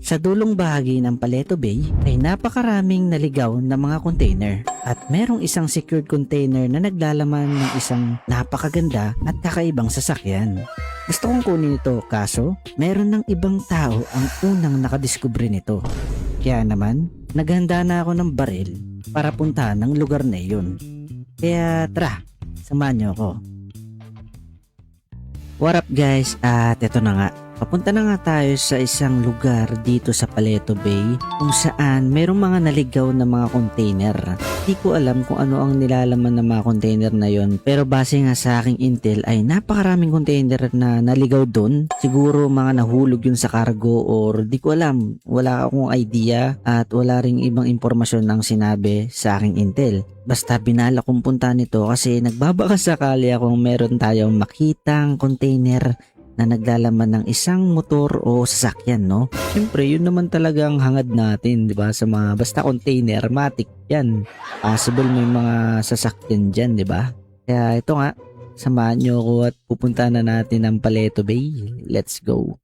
Sa dulong bahagi ng Paleto Bay ay napakaraming naligaw na mga container at merong isang secured container na naglalaman ng isang napakaganda at kakaibang sasakyan. Gusto kong kunin ito kaso meron ng ibang tao ang unang nakadiskubre nito. Kaya naman naghanda na ako ng baril para puntahan ng lugar na iyon. Kaya tara, samahan niyo ako. What up guys, at eto na nga. Papunta na nga tayo sa isang lugar dito sa Paleto Bay kung saan merong mga naligaw na mga container. Hindi ko alam kung ano ang nilalaman ng mga container na yon, pero base nga sa aking intel ay napakaraming container na naligaw doon. Siguro mga nahulog yun sa cargo or di ko alam. Wala akong idea at wala ring ibang impormasyon ang sinabi sa aking intel. Basta binala kong puntahan ito kasi nagbabaka sakali akong meron tayong makitang container na naglalaman ng isang motor o sasakyan, no? Siyempre, yun naman talaga ang hangad natin, di ba? Sa mga basta container, matik yan. Possible may mga sasakyan dyan, di ba? Kaya ito nga, samahan nyo ako at pupunta na natin ang Paleto Bay. Let's go!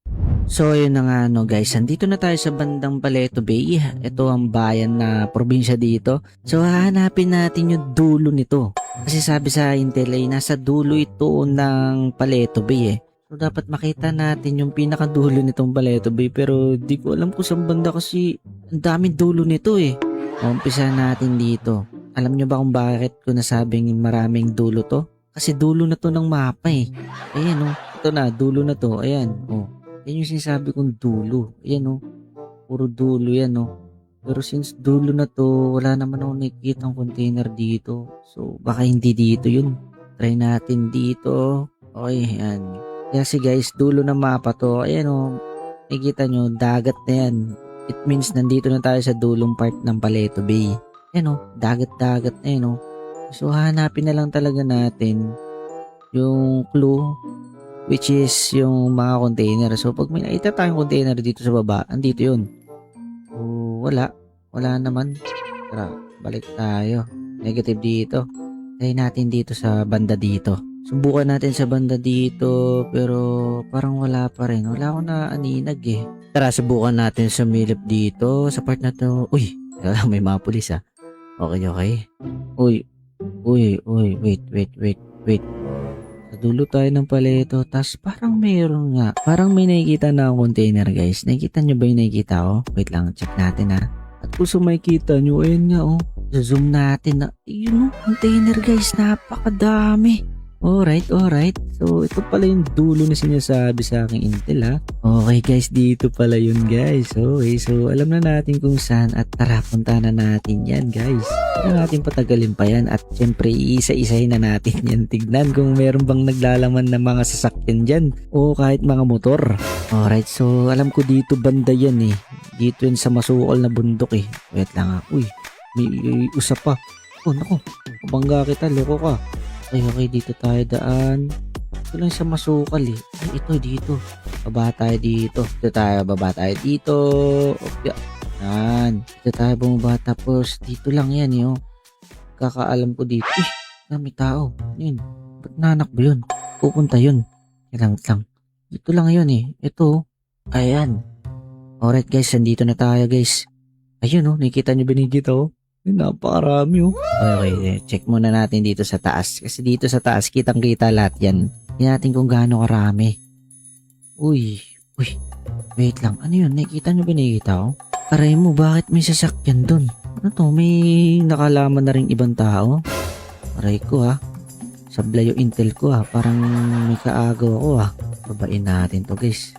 So yun na nga no guys, andito na tayo sa bandang Paleto Bay. Ito ang bayan na probinsya dito. So hahanapin natin yung dulo nito. Kasi sabi sa intel ay nasa dulo ito ng Paleto Bay eh. So dapat makita natin yung pinakadulo nitong Paleto Bay, pero di ko alam kung saan banda kasi ang daming dulo nito eh. Umpisa natin dito. Alam nyo ba kung bakit ko nasabing maraming dulo to? Kasi dulo na to ng mapa eh. Ayan oh, ito na, dulo na to. Ayan oh. Yan yung sinasabi kong dulo. Ayan oh. Puro dulo yan oh. Pero since dulo na to, wala naman ako nakikita ng container dito. So baka hindi dito yun. Try natin dito. Okay, ayan. Kasi guys, dulo ng mapa to. Ayan o, nakikita nyo, dagat na yan. It means nandito na tayo sa dulong part ng Paleto Bay. Ayan o, dagat-dagat na yan o. So hanapin na lang talaga natin yung clue, which is yung mga container. So pag may nakita tayong container dito sa baba, andito yun. So wala naman. Tara, balik tayo. Negative dito. Try natin dito sa banda dito. Subukan natin sa banda dito, pero parang wala pa rin. Wala akong naaninag eh. Tara, subukan natin sumilip dito sa part na to. Uy, may mga pulis ah. Okay. Uy, wait. Sa dulo tayo ng Paleto, tas parang mayroon nga. Parang may nakikita na akong container guys. Nakikita nyo ba yung nakikita ko? Wait lang, check natin ah. At kung makikita nyo, ayun nga oh. Zoom natin na, yun oh, container guys, napakadami. Alright. So, ito pala yung dulo na sinasabi sa aking intel ha. Okay guys, dito pala yun guys. Okay, so alam na natin kung saan at tara, punta na natin yan guys. Hindi na natin patagalin pa yan at syempre iisa-isahin na natin yan. Tignan kung meron bang naglalaman ng mga sasakyan dyan o kahit mga motor. Alright, so alam ko dito banda yan eh. Dito yun sa masukol na bundok eh. Wait lang ha. Uy, may usap pa. Oh nako, mabangga kita, loko ka. Okay, dito tayo daan. Ito lang sa masukal eh. Ay, ito dito. Baba tayo dito. Baba tayo dito. Okay. Yan. Dito tayo bumaba. Tapos, dito lang yan yun. Kakaalam ko dito. May tao. Yun. Ba't nanakbo yun? Pupunta yun. Kailangan lang. Dito lang yun eh. Ito. Ayan. Alright guys, nandito na tayo guys. Ayun oh, nakikita nyo ba nakikita oh? Napakarami oh. Okay, check muna natin dito sa taas. Kasi dito sa taas, kitang-kita lahat yan. Tingnan natin kung gaano karami. Uy. Wait lang. Ano yun? Nakikita nyo ba nakikita oh? Aray mo, bakit may sasakyan dun? Ano to? May nakalaman na rin ibang tao? Aray ko ha. Sablay yung intel ko ha. Parang may kaagaw ako ha. Babain natin to guys.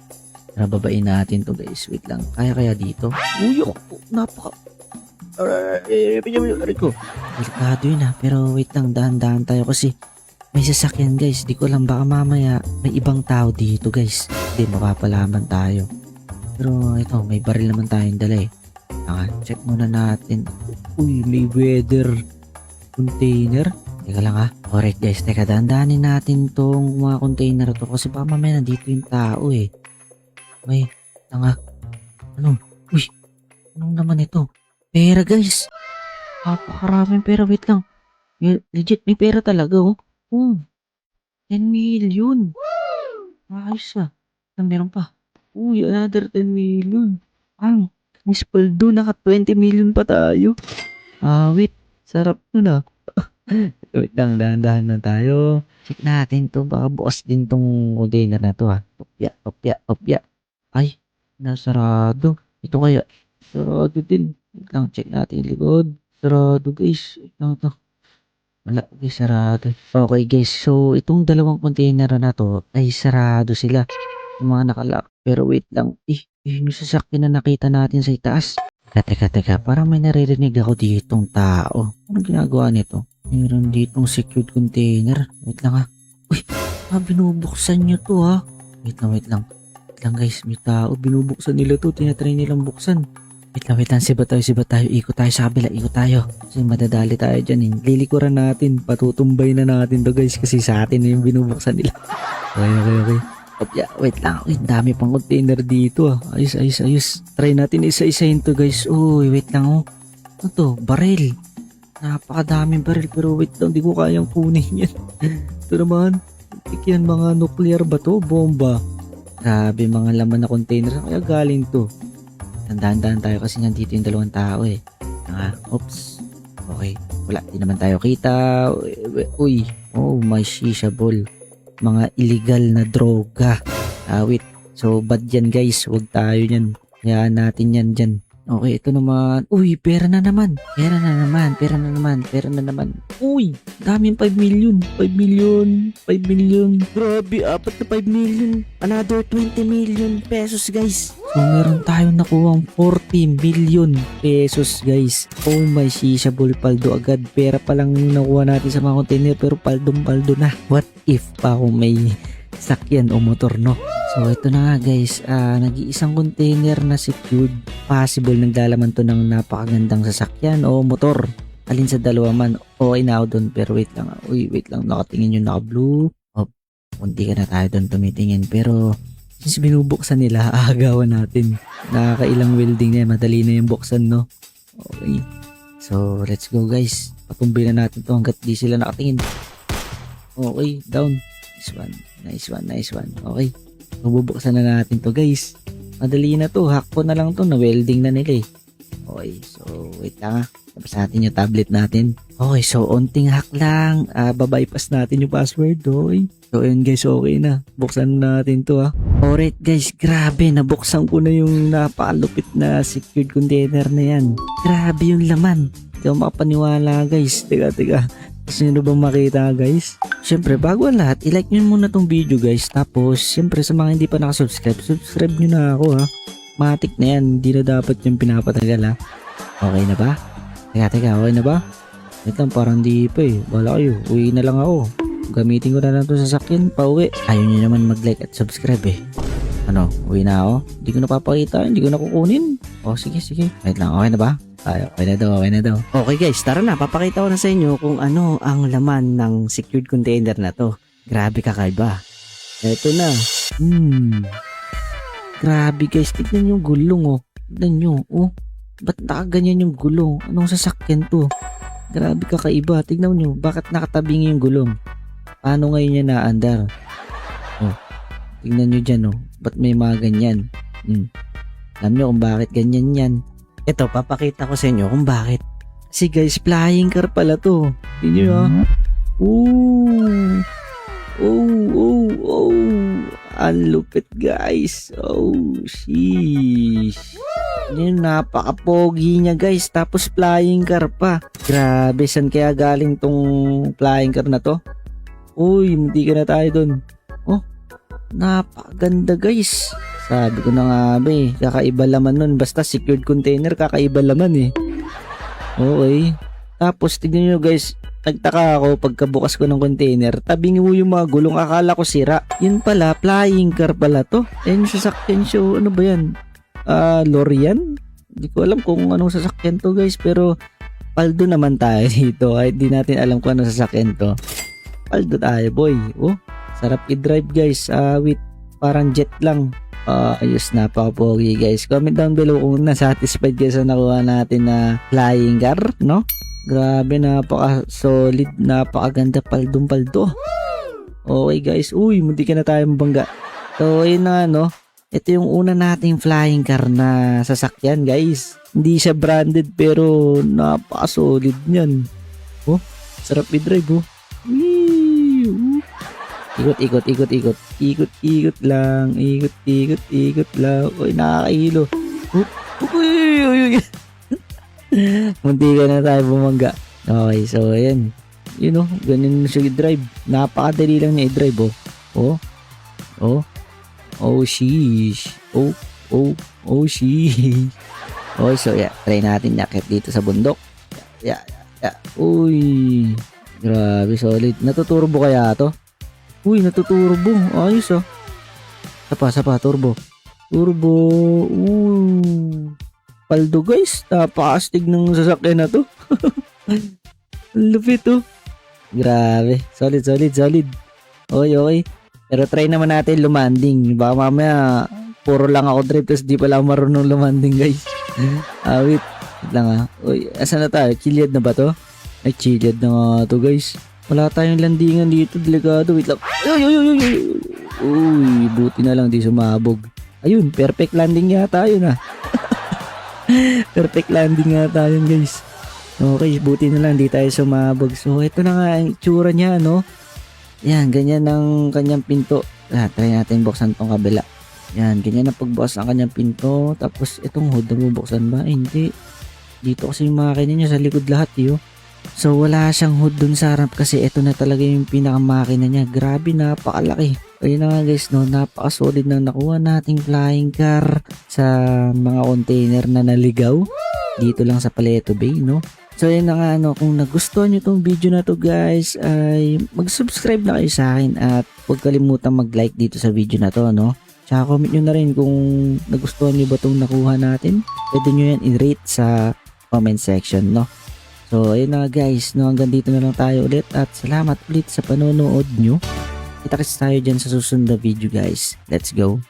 Babain natin to guys. Wait lang. Kaya dito? Uy, napaka... Aray ko. Delikado yun ha. Pero wait lang, dahan-dahan tayo kasi may sasakyan guys. Di ko lang baka mamaya may ibang tao dito guys. Hindi, mapapalaman tayo. Pero ito, may baril naman tayong dala eh. Check muna natin. Uy, may weather container. Teka lang ha. Alright guys, teka, dahan-dahanin natin tong mga container to kasi baka mamaya nandito yung tao eh. May, tanga. Ano? Uy, anong naman ito? Pera guys. Napakaraming pera. Wait lang. Legit, may pera talaga oh. 10 million. Ayos ah. Meron pa. Uy, another 10 million. Ang, Miss Paldo, naka 20 million pa tayo. Wait. Sarap nun ah. Wait lang, dahan-dahan na tayo. Check natin to. Baka bukas din tong container na to ha. Opya, opya, opya. Ay, nasarado. Ito kaya. Sarado din. Wait lang, check natin yung likod. Sarado guys. Wait lang to. Wala, okay, sarado. Okay guys, so itong dalawang container na to ay sarado sila. Yung mga nakalock. Pero wait lang. Yung sasakyan na nakita natin sa itaas. Teka. Parang may naririnig ako ditong tao. Anong ginagawa nito? Meron ditong secured container. Wait lang ha. Uy, binubuksan nyo to ha. Wait lang. Wait lang guys, may tao. Binubuksan nila to. Tinatry nilang buksan. Wait lang. Siba tayo. Ikot tayo sa kabila. Ikot tayo. Kasi madadali tayo dyan eh. Lilikuran natin. Patutumbay na natin to guys. Kasi sa atin na yung binubuksan nila. Okay. Wait lang. Uy, dami pang container dito ah. Ayos. Try natin isa-isahin to guys. Uy, wait lang oh. Ano to? Baril. Napakadaming baril pero wait lang. Di ko kayang kunin yan. Ito naman. Yan mga nuclear ba to? Bomba. Grabe mga laman na container. Kaya galing to. Tandaan tayo kasi nandito yung dalawang tao eh. Oops. Okay. Wala. Di naman tayo kita. Uy. Oh, may shisha ball. Mga illegal na droga. Wait. So, bad yan guys. Huwag tayo yan. Hayaan natin yan dyan. Okay, ito naman. Uy, pera na naman. Uy, daming 5 million. 5 million. Grabe, apat na 5 million. Another 20 million pesos guys. So, meron tayong nakuhang 40 million pesos guys. Oh my shisha ball, paldo agad. Pera pa lang yung nakuha natin sa mga container pero paldo na. What if pa kung may sakyan o motor no? So ito na nga guys, nag-iisang container na secured. Possible naglalaman to ng napakagandang sasakyan o motor. Alin sa dalawa man, okay na ako dun. Pero wait lang, nakatingin yung naka-blue. Kunti ka na tayo dun tumitingin. Pero since binubuksan nila, aagawan natin. Nakakailang welding na, madali na yung buksan no. Okay, so let's go guys. Patumbay na natin to hanggat di sila nakatingin. Okay, down. Nice one. Okay. Mabubuksan na natin to guys. Madali na to. Hack ko na lang to. Na-welding na nila eh. Okay. So, wait lang ha. Tapos natin yung tablet natin. Okay. So, onting hack lang. Babypass natin yung password. Okay. So, ayun guys. Okay na. Buksan natin to ha. Alright guys. Grabe. Nabuksan ko na yung napakalupit na secured container na yan. Grabe yung laman. Hindi ako makapaniwala guys. Teka. Gusto nyo bang makita guys? Siyempre, bago ang lahat, i-like nyo muna tong video guys. Tapos, siyempre sa mga hindi pa nakasubscribe, subscribe nyo na ako ha. Matik na yan, hindi na dapat yung pinapatagal ha. Okay na ba? Teka, okay na ba? Wait lang, parang di pa eh. Wala kayo, uwi na lang ako. Gamitin ko na lang to sa sasakyan, pauwi. Ayaw nyo naman mag-like at subscribe eh. Ano, uwi na ako? Hindi ko napapakita, hindi ko nakukunin. Sige. Wait lang, okay na ba? Okay na daw. Okay guys, tara na. Papakita ko na sa inyo kung ano ang laman ng secured container na to. Grabe kakaiba. Eto na. Grabe guys, tignan yung gulong oh. Tignan nyo, oh. Ba't nakaganyan yung gulong? Anong sasakyan to? Grabe kakaiba. Tignan nyo, bakit nakatabing yung gulong? Paano ngayon yan naandar? Oh, tignan nyo dyan oh. Ba't may mga ganyan? Alam nyo kung bakit ganyan yan? Ito, papakita ko sa inyo kung bakit. Kasi guys, flying car pala to. Tingnan nyo ha. Ang lupit guys. Sheesh. Yan, napaka-pogi niya guys. Tapos flying car pa. Grabe, saan kaya galing tong flying car na to? Uy, hindi ka na tayo dun. Napakaganda guys. Sabi ko na nga ba eh, kakaiba laman nun. Basta secured container, kakaiba laman eh. Okay. Tapos tignan nyo guys, nagtaka ako pagkabukas ko ng container, tabingin mo yung mga gulong, akala ko sira. Yun pala, flying car pala to. Ayun yung sasakyan show, ano ba yan? Lorian? Hindi ko alam kung anong sasakyan to guys, pero paldo naman tayo dito. Kahit di natin alam kung anong sasakyan to. Paldo tayo boy. Sarap i-drive guys. With parang jet lang. Ayos, napaka-pogi guys. Comment down below kung na-satisfied kayo sa nakuha natin na flying car, no? Grabe, napaka-solid, napakaganda, paldong-paldo. Okay guys, uy, munti ka na tayo mabangga. So, ayun na no. Ito yung una nating flying car na sasakyan guys. Hindi siya branded pero napaka-solid niyan. Oh, sarap i-drive oh. Wee! Ikot, ikot, ikot, ikot. Ikot, ikot lang. Ikot, ikot, ikot lang. Uy, nakakahilo. Uy, uy, uy. Munti ka na tayo bumangga. Okay, so ayan. You know, ganun siya i-drive. Napakadali lang niya i-drive oh. Oh. Oh. Oh, sheesh. Oh, oh, oh, sheesh. Oh, so yeah, try natin yakit dito sa bundok. Yeah. Uy. Grabe, solid. Natuturbo kaya to? Uy, natuturbo. Ayos ah. Sapa, turbo. Turbo. Paldo guys. Napakastig ng sasakyan na to. Lupit oh. Grabe. Solid. Okay. Pero try naman natin lumanding. Baka mamaya puro lang ako drive tapos di pala ako marunong lumanding guys. Wait lang ah. Uy, asan na tayo? Chiliad na ba to? Ay, chiliad na nga to guys. Wala tayong landingan dito. Delikado. Wait lang. Uy, buti na lang di sumabog. Ayun, perfect landing yata yun ah. Perfect landing yata yun guys. Okay, buti na lang di tayo sumabog. So, ito na nga ang itsura niya, no? Yan, ganyan ang kanyang pinto. Try natin buksan tong kabila. Yan, ganyan ang pagbukas ang kanyang pinto. Tapos, itong hood, nabubuksan ba? Hindi. Dito kasi yung makina niya sa likod lahat, yo. So, wala siyang hood dun sa harap kasi ito na talaga yung pinakamakina niya. Grabe, napakalaki. Ayun na nga guys, no, napaka-solid na nakuha nating flying car sa mga container na naligaw. Dito lang sa Paleto Bay, no? So yun na nga, kung nagustuhan nyo tong video na to guys, ay mag-subscribe na kayo sa akin at huwag kalimutang mag-like dito sa video na to, no? Tsaka comment nyo na rin kung nagustuhan nyo ba tong nakuha natin. Pwede nyo yan i-rate sa comment section, no? So ayun na nga guys, no, hanggang dito na lang tayo ulit at salamat ulit sa panonood nyo. Kita-kits tayo dyan sa susunod na video guys. Let's go!